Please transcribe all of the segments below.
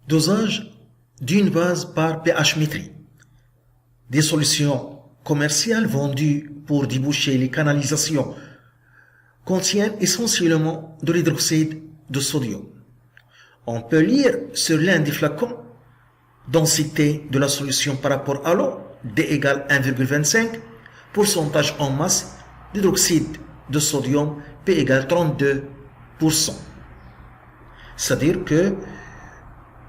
Dosage d'une base par pH-métrie. Des solutions commerciales vendues pour déboucher les canalisations contiennent essentiellement de l'hydroxyde de sodium. On peut lire sur l'un des flacons densité de la solution par rapport à l'eau, D égale 1,25, pourcentage en masse d'hydroxyde de sodium, P égale 32%. C'est-à-dire que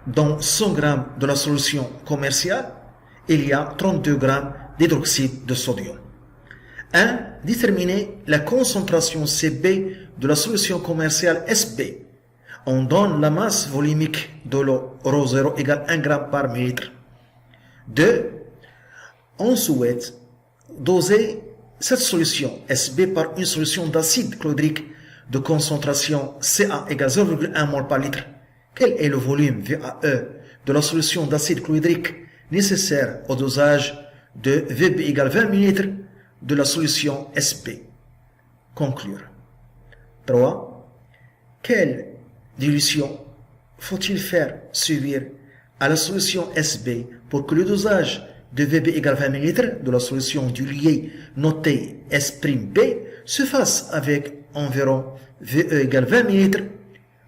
dans 100 g de la solution commerciale, il y a 32 g d'hydroxyde de sodium. 1. Déterminer la concentration CB de la solution commerciale SB. On donne la masse volumique de l'eau ρ0 égale 1 g par millilitre. 2. On souhaite doser cette solution SB par une solution d'acide chlorhydrique de concentration Ca égale 0,1 mol par litre. Quel est le volume VAE de la solution d'acide chlorhydrique nécessaire au dosage de VB égale 20 ml de la solution SB? Conclure. 3. Quelle dilution faut-il faire subir à la solution SB pour que le dosage de VB égale 20 ml de la solution diluée notée S'B se fasse avec environ VE égale 20 ml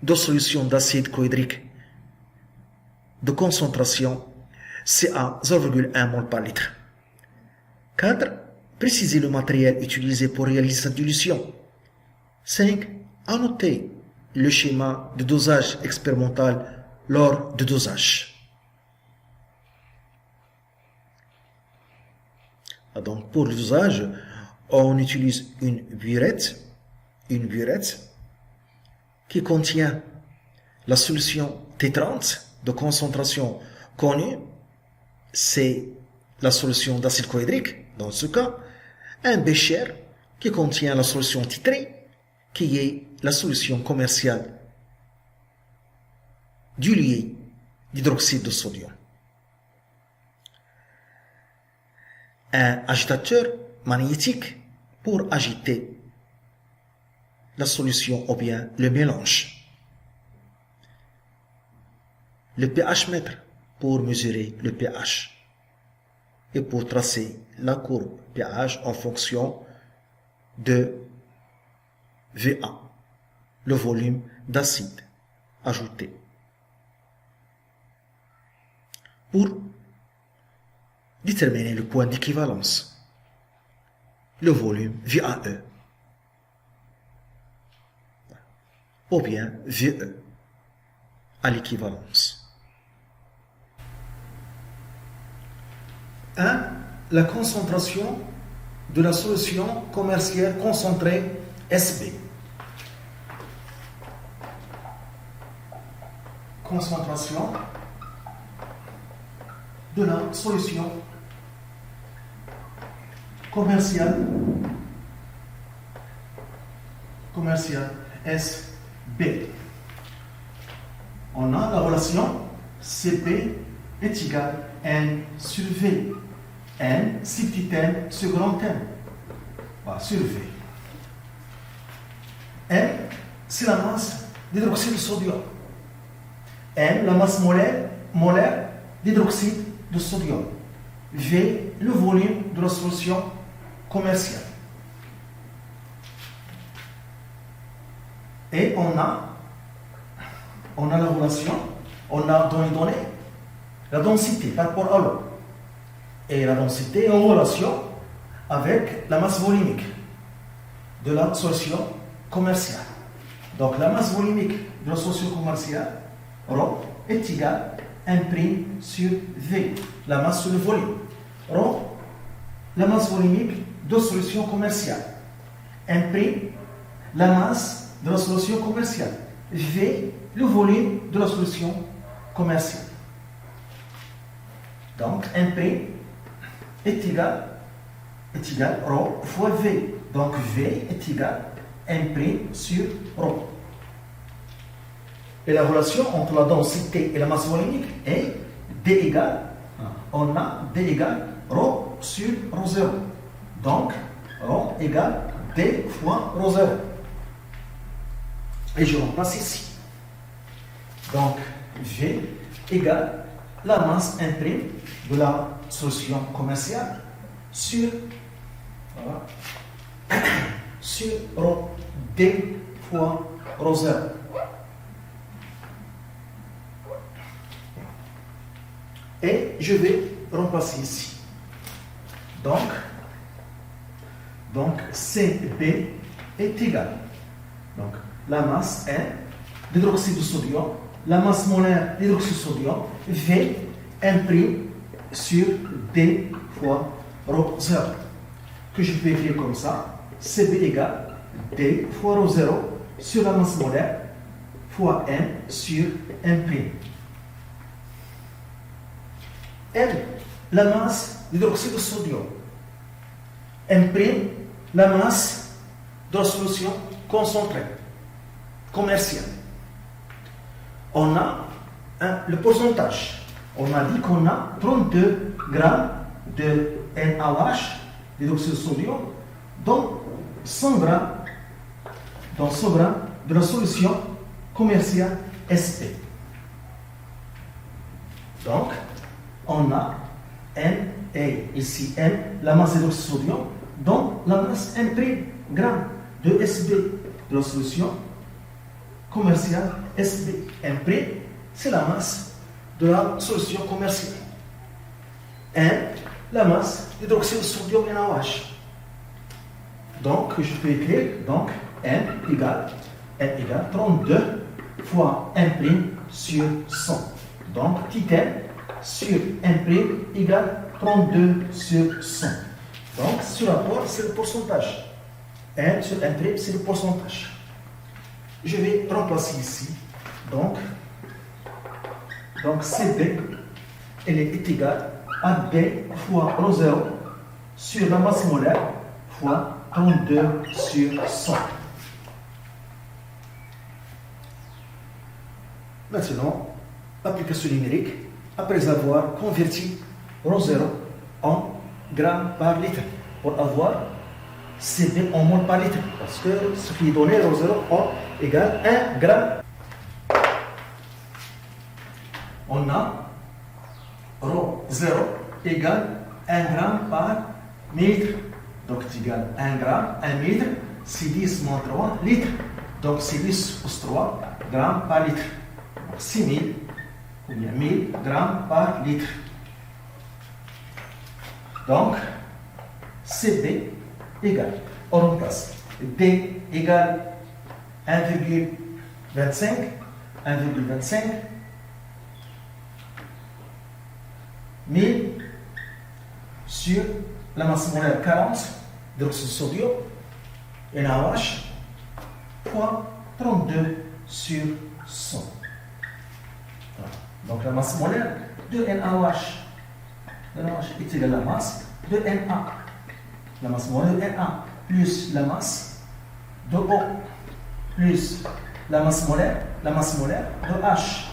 de solution d'acide chlorhydrique de concentration Ca 0,1 mol par litre. 4. Préciser le matériel utilisé pour réaliser cette dilution. 5. Annoter le schéma de dosage expérimental lors du dosage. Donc pour le dosage, on utilise une burette qui contient la solution T30 de concentration connue, c'est la solution d'acide chlorhydrique, dans ce cas, un bécher qui contient la solution titrée, qui est la solution commerciale diluée d'hydroxyde de sodium. Un agitateur magnétique pour agiter la solution ou bien le mélange. Le pH mètre pour mesurer le pH et pour tracer la courbe pH en fonction de VA, le volume d'acide ajouté. Pour déterminer le point d'équivalence, le volume VAE ou bien VE à l'équivalence. 1. La concentration de la solution commerciale concentrée SB. Concentration de la solution commerciale SB. On a la relation CP est égal à N sur V. N, c'est petit n sur grand n. Voilà, sur V. N, c'est la masse d'hydroxyde de sodium. N, la masse molaire d'hydroxyde de sodium. V, le volume de la solution commerciale. Et on a la relation, on a dans les données la densité par rapport à l'eau. Et la densité est en relation avec la masse volumique de la solution commerciale. Donc la masse volumique de la solution commerciale, ρ, est égale à 1' sur V, la masse sur le volume. ρ, la masse volumique de la solution commerciale. 1', la masse de la solution commerciale. V, le volume de la solution commerciale. Donc 1' est égal ρ fois V. Donc V est égal à 1' sur ρ. Et la relation entre la densité et la masse volumique est D égale, on a D égale ρ sur ρ0. Donc ρ égale D fois ρ0. Et je remplace ici. Donc V égale la masse imprime de la solution commerciale sur, voilà, sur ρ D fois ρ0. Et je vais remplacer ici. Donc CB est égal. Donc la masse N d'hydroxyde de sodium, la masse molaire d'hydroxyde de sodium, V imprime sur D fois ρ0, que je peux écrire comme ça. CB égale D fois ρ0 sur la masse molaire fois N sur imprime. N, la masse d'hydroxyde de sodium, imprime la masse de la solution concentrée, commerciale. On a le pourcentage. On a dit qu'on a 32 grammes de NaOH, d'hydroxyde de sodium, dans 100 grammes de la solution commerciale SP. Donc, on a N et ici N, la masse d'hydroxyde de sodium, dans la masse imprime grammes de SB de la solution commerciale SB. Imprime, c'est la masse de la solution commerciale. N, la masse d'hydroxyde de sodium NaOH. Donc, je peux écrire donc, N égale 32 fois imprime sur 100. Donc, petit n sur imprime égale 32 sur 100. Donc, ce rapport, c'est le pourcentage. N sur imprime, c'est le pourcentage. Je vais remplacer ici. Donc CB, elle est égale à B fois ρ0 sur la masse molaire fois 32 sur 100. Maintenant, application numérique, après avoir converti ρ0 en grammes par litre, pour avoir CB en mol par litre, parce que ce qui est donné ρ0 égale 1 gramme. On a ρ0 égale 1 gramme par litre. Donc c'est égal 1 gramme, 1 litre, c'est 10 moins 3 litres. Donc c'est 10 plus 3 grammes par litre. Donc 6000 ou bien 1000 grammes par litre. Donc CB égale, on remplace D égale 1,25 1000 sur la masse molaire 40 d'hydroxyde de sodium NaOH fois 32 sur 100. Voilà. Donc la masse molaire de NaOH est égale à la masse de Na. La masse molaire de Na plus la masse de O plus la masse molaire de H.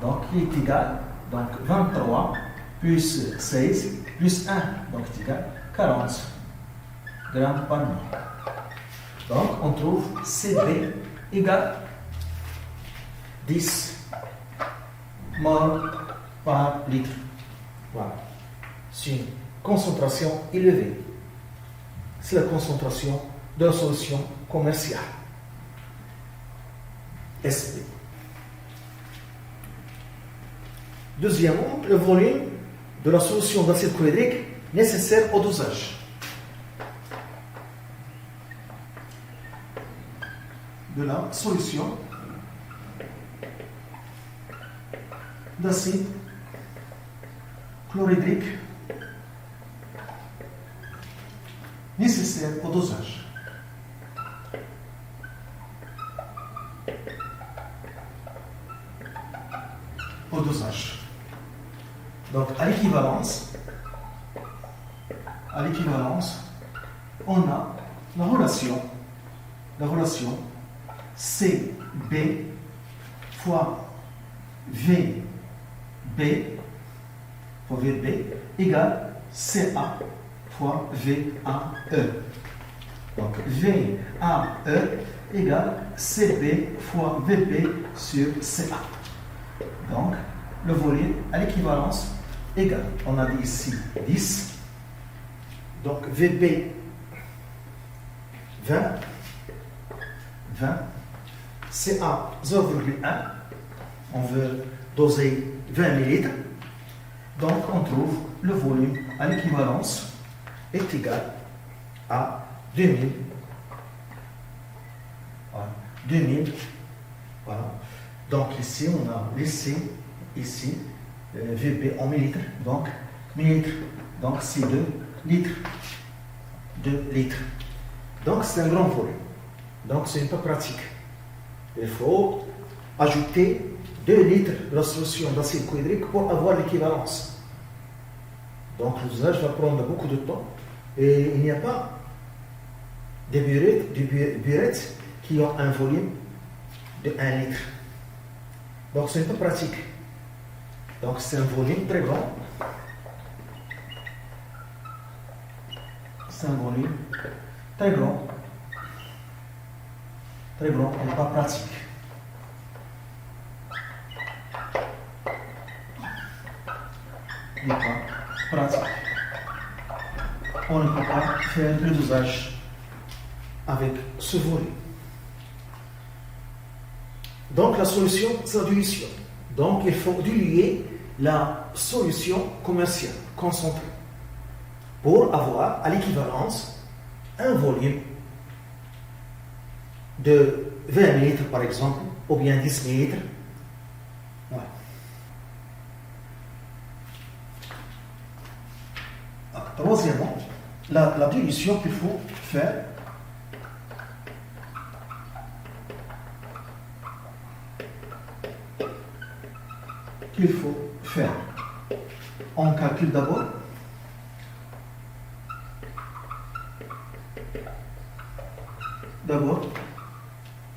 Donc il est égal donc 23 plus 16 plus 1, donc c'est égal 40 grammes par mol. Donc on trouve CB égale 10 mol par litre. Voilà. C'est une concentration élevée. C'est la concentration de la solution commerciale. SP. Deuxièmement, le volume de la solution d'acide chlorhydrique nécessaire au dosage. De la solution d'acide chlorhydrique nécessaire au dosage. Au dosage. Donc, à l'équivalence, on a la relation CB fois VB égale CA fois VAE. Donc, VAE égale CB fois VB sur CA. Donc, le volume à l'équivalence égale. On a dit ici 10. Donc VB 20. CA 0,1. On veut doser 20 ml. Donc on trouve le volume à l'équivalence est égal à 2000. Voilà. 2000. Voilà. Donc ici, on a laissé ici VB en millilitres. Donc, millilitres. Donc, c'est 2 litres. 2 litres. Donc, c'est un grand volume. Donc, c'est un peu pratique. Il faut ajouter 2 litres de la solution d'acide chlorhydrique pour avoir l'équivalence. Donc, l'usage va prendre beaucoup de temps. Et il n'y a pas des burettes qui ont un volume de 1 litre. Donc, c'est un peu pratique. Donc, c'est un volume très grand. C'est un volume très grand. Très grand et pas pratique. Et pas pratique. On ne peut pas faire le dosage avec ce volume. Donc la solution, c'est la dilution. Donc il faut diluer la solution commerciale concentrée pour avoir à l'équivalence un volume de 20 ml par exemple, ou bien 10 ml. Voilà. Troisièmement, la dilution qu'il faut faire on calcule d'abord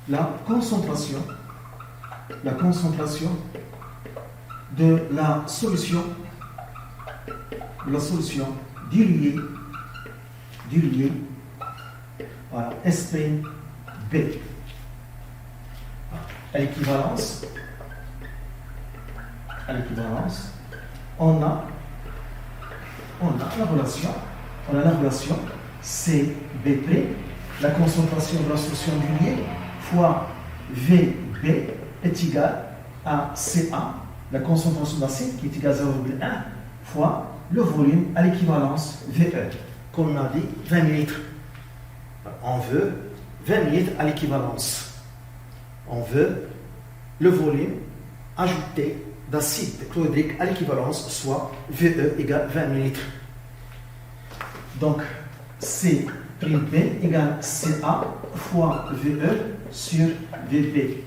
la concentration de la solution diluée, voilà, S' B. À l'équivalence, on a la relation CB', la concentration de la solution diluée, fois VB est égal à CA, la concentration d'acide qui est égale à 0,1 fois le volume à l'équivalence VE, comme on a dit 20 ml. On veut 20 ml à l'équivalence. On veut le volume ajouté d'acide chlorhydrique à l'équivalence, soit VE égale 20 ml. Donc, C' B égale CA fois VE sur VB.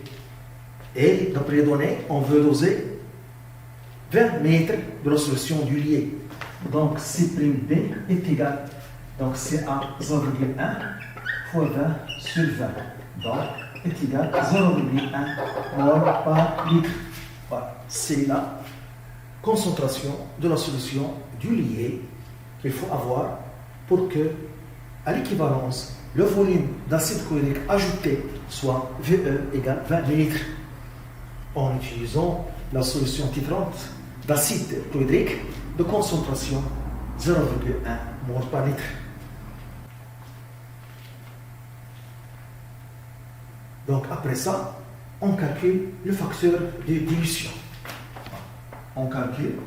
Et d'après les données, on veut doser 20 ml de la solution diluée. Donc, C' B est égal, donc CA 0,1 fois 20 sur 20. Donc, est égal à 0,1 mol par litre. Voilà. C'est la concentration de la solution diluée qu'il faut avoir pour que, à l'équivalence, le volume d'acide chlorhydrique ajouté soit VE égale 20 ml. En utilisant la solution titrante d'acide chlorhydrique de concentration 0,1 mol par litre. Donc après ça, on calcule le facteur de dilution. On calcule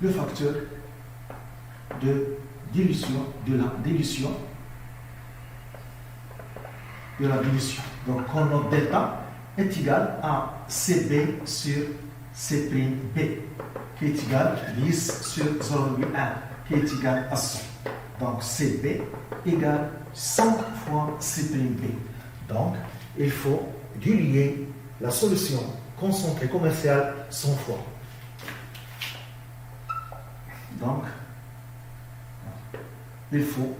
le facteur de dilution, de la dilution. Donc, on note delta est égal à CB sur C'B, qui est égal à 10 sur 0,1, qui est égal à 100. Donc, CB égale 100 fois C'B. Donc, il faut diluer la solution concentrée commerciale 100 fois. Donc, il faut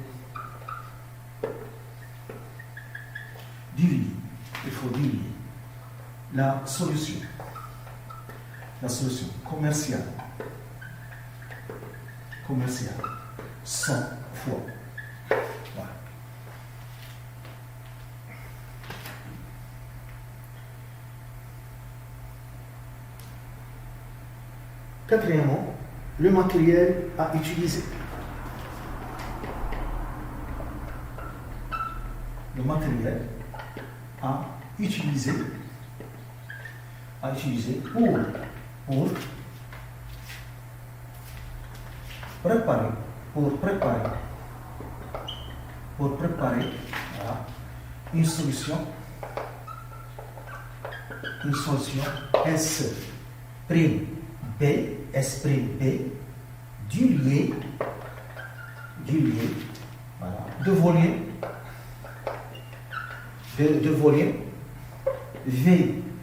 diluer. La solution commerciale 100 fois. Voilà. Quatrièmement, le matériel à utiliser. Le matériel à utiliser pour préparer voilà, une solution S prime B du lié voilà, de volume V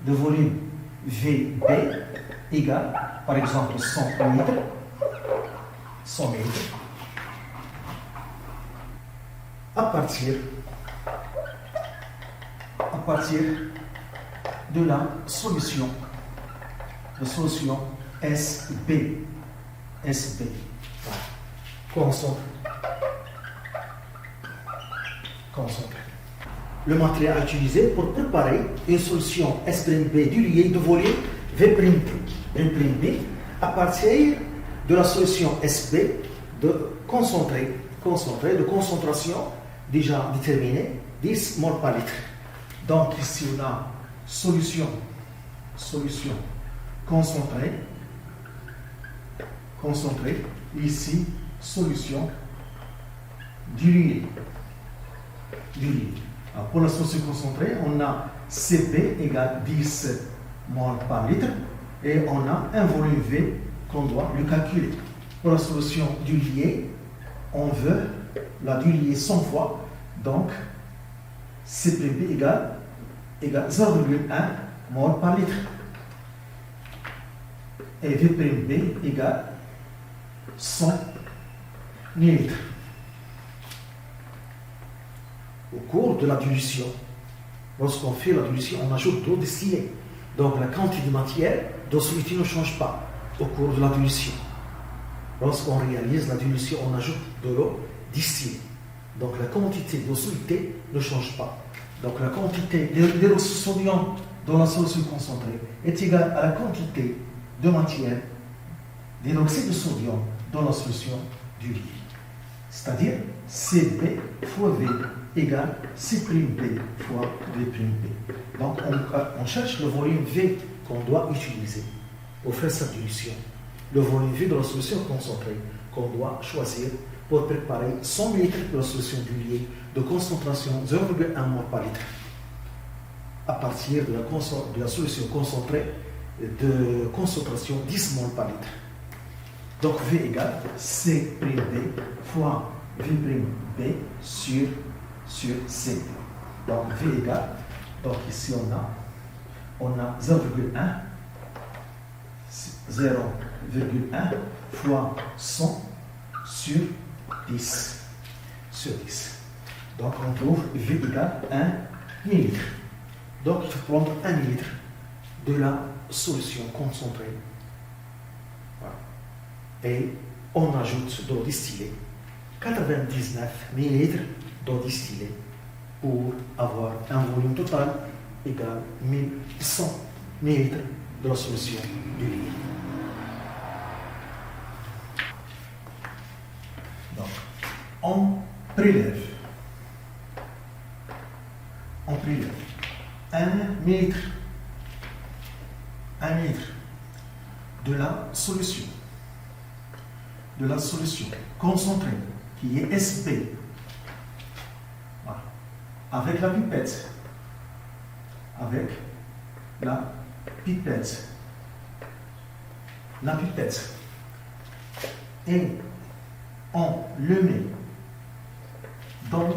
de volume VB égale par exemple 100 mètres à partir de la solution SB. Voilà. Concentré. Le matériel à utiliser pour préparer une solution S'B du lié de volume V'B à partir de la solution SB de concentration déjà déterminée 10 mol par litre. Donc ici on a solution concentrée, ici solution diluée. Alors, pour la solution concentrée, on a Cp égale 10 mol par litre et on a un volume V qu'on doit lui calculer. Pour la solution diluée, on veut la diluer 100 fois, donc Cp égale 0,1 mol par litre et V'B égale 100 millilitres. Au cours de la dilution, lorsqu'on fait la dilution, on ajoute d'eau distillée. Donc la quantité de matière d'eau solide ne change pas au cours de la dilution. Lorsqu'on réalise la dilution, on ajoute de l'eau distillée. Donc la quantité d'eau solide ne change pas. Donc la quantité de sodium dans la solution concentrée est égale à la quantité de matière d'hydroxyde de sodium dans la solution du liquide. C'est-à-dire Cb fois V égale C'B fois V'B. Donc on cherche le volume V qu'on doit utiliser pour faire cette dilution. Le volume V de la solution concentrée qu'on doit choisir pour préparer 100 ml de la solution diluée de concentration 0,1 mol par litre à partir de la solution concentrée de concentration 10 mol par litre. Donc V égale C'B fois V'B sur C. Donc V égale, donc ici on a 0,1 fois 100 sur 10. Donc on trouve V égale 1 millilitre. Donc il faut prendre 1 millilitre de la solution concentrée. Voilà. Et on ajoute d'eau distillée, 99 millilitres d'eau distillée pour avoir un volume total égal à 1100 millilitres de la solution du liquide. Donc, on prélève 1 millilitre de la solution concentrée qui est SB. Voilà. Avec la pipette et on le met dans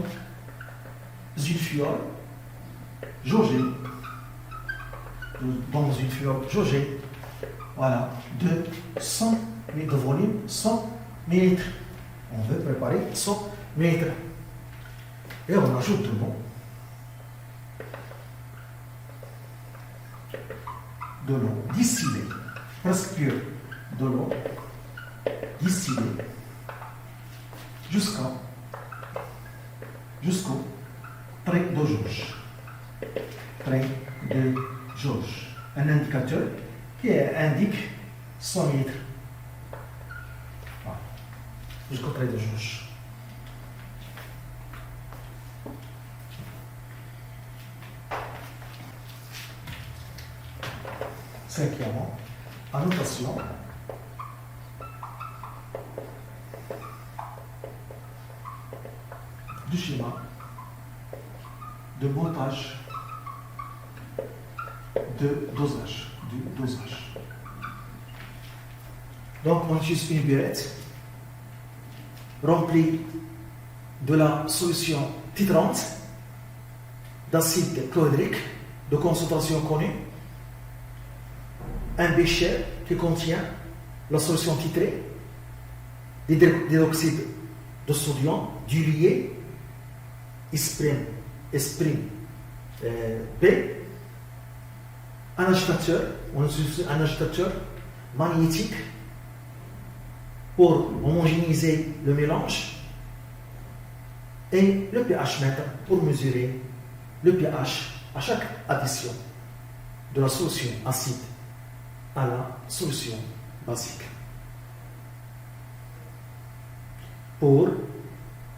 une fiole jaugée, voilà, de 100 de volume 100 ml. On veut préparer 100 ml. Et on ajoute de l'eau distillée, presque pure, de l'eau distillée jusqu'au trait de jauge. Un indicateur qui indique 100 ml jusqu'au trait de jauge. Cinquièmement, annotation du schéma de montage de dosage, du dosage. Donc, on utilise une burette remplie de la solution titrante d'acide chlorhydrique de concentration connue, un bécher qui contient la solution titrée d'hydroxyde de sodium dilué Esprim B, un agitateur, on utilise un agitateur magnétique pour homogénéiser le mélange et le pH mètre pour mesurer le pH à chaque addition de la solution acide à la solution basique. Pour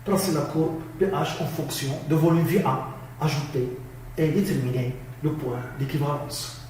tracer la courbe pH en fonction de volume VA ajouté et déterminer le point d'équivalence.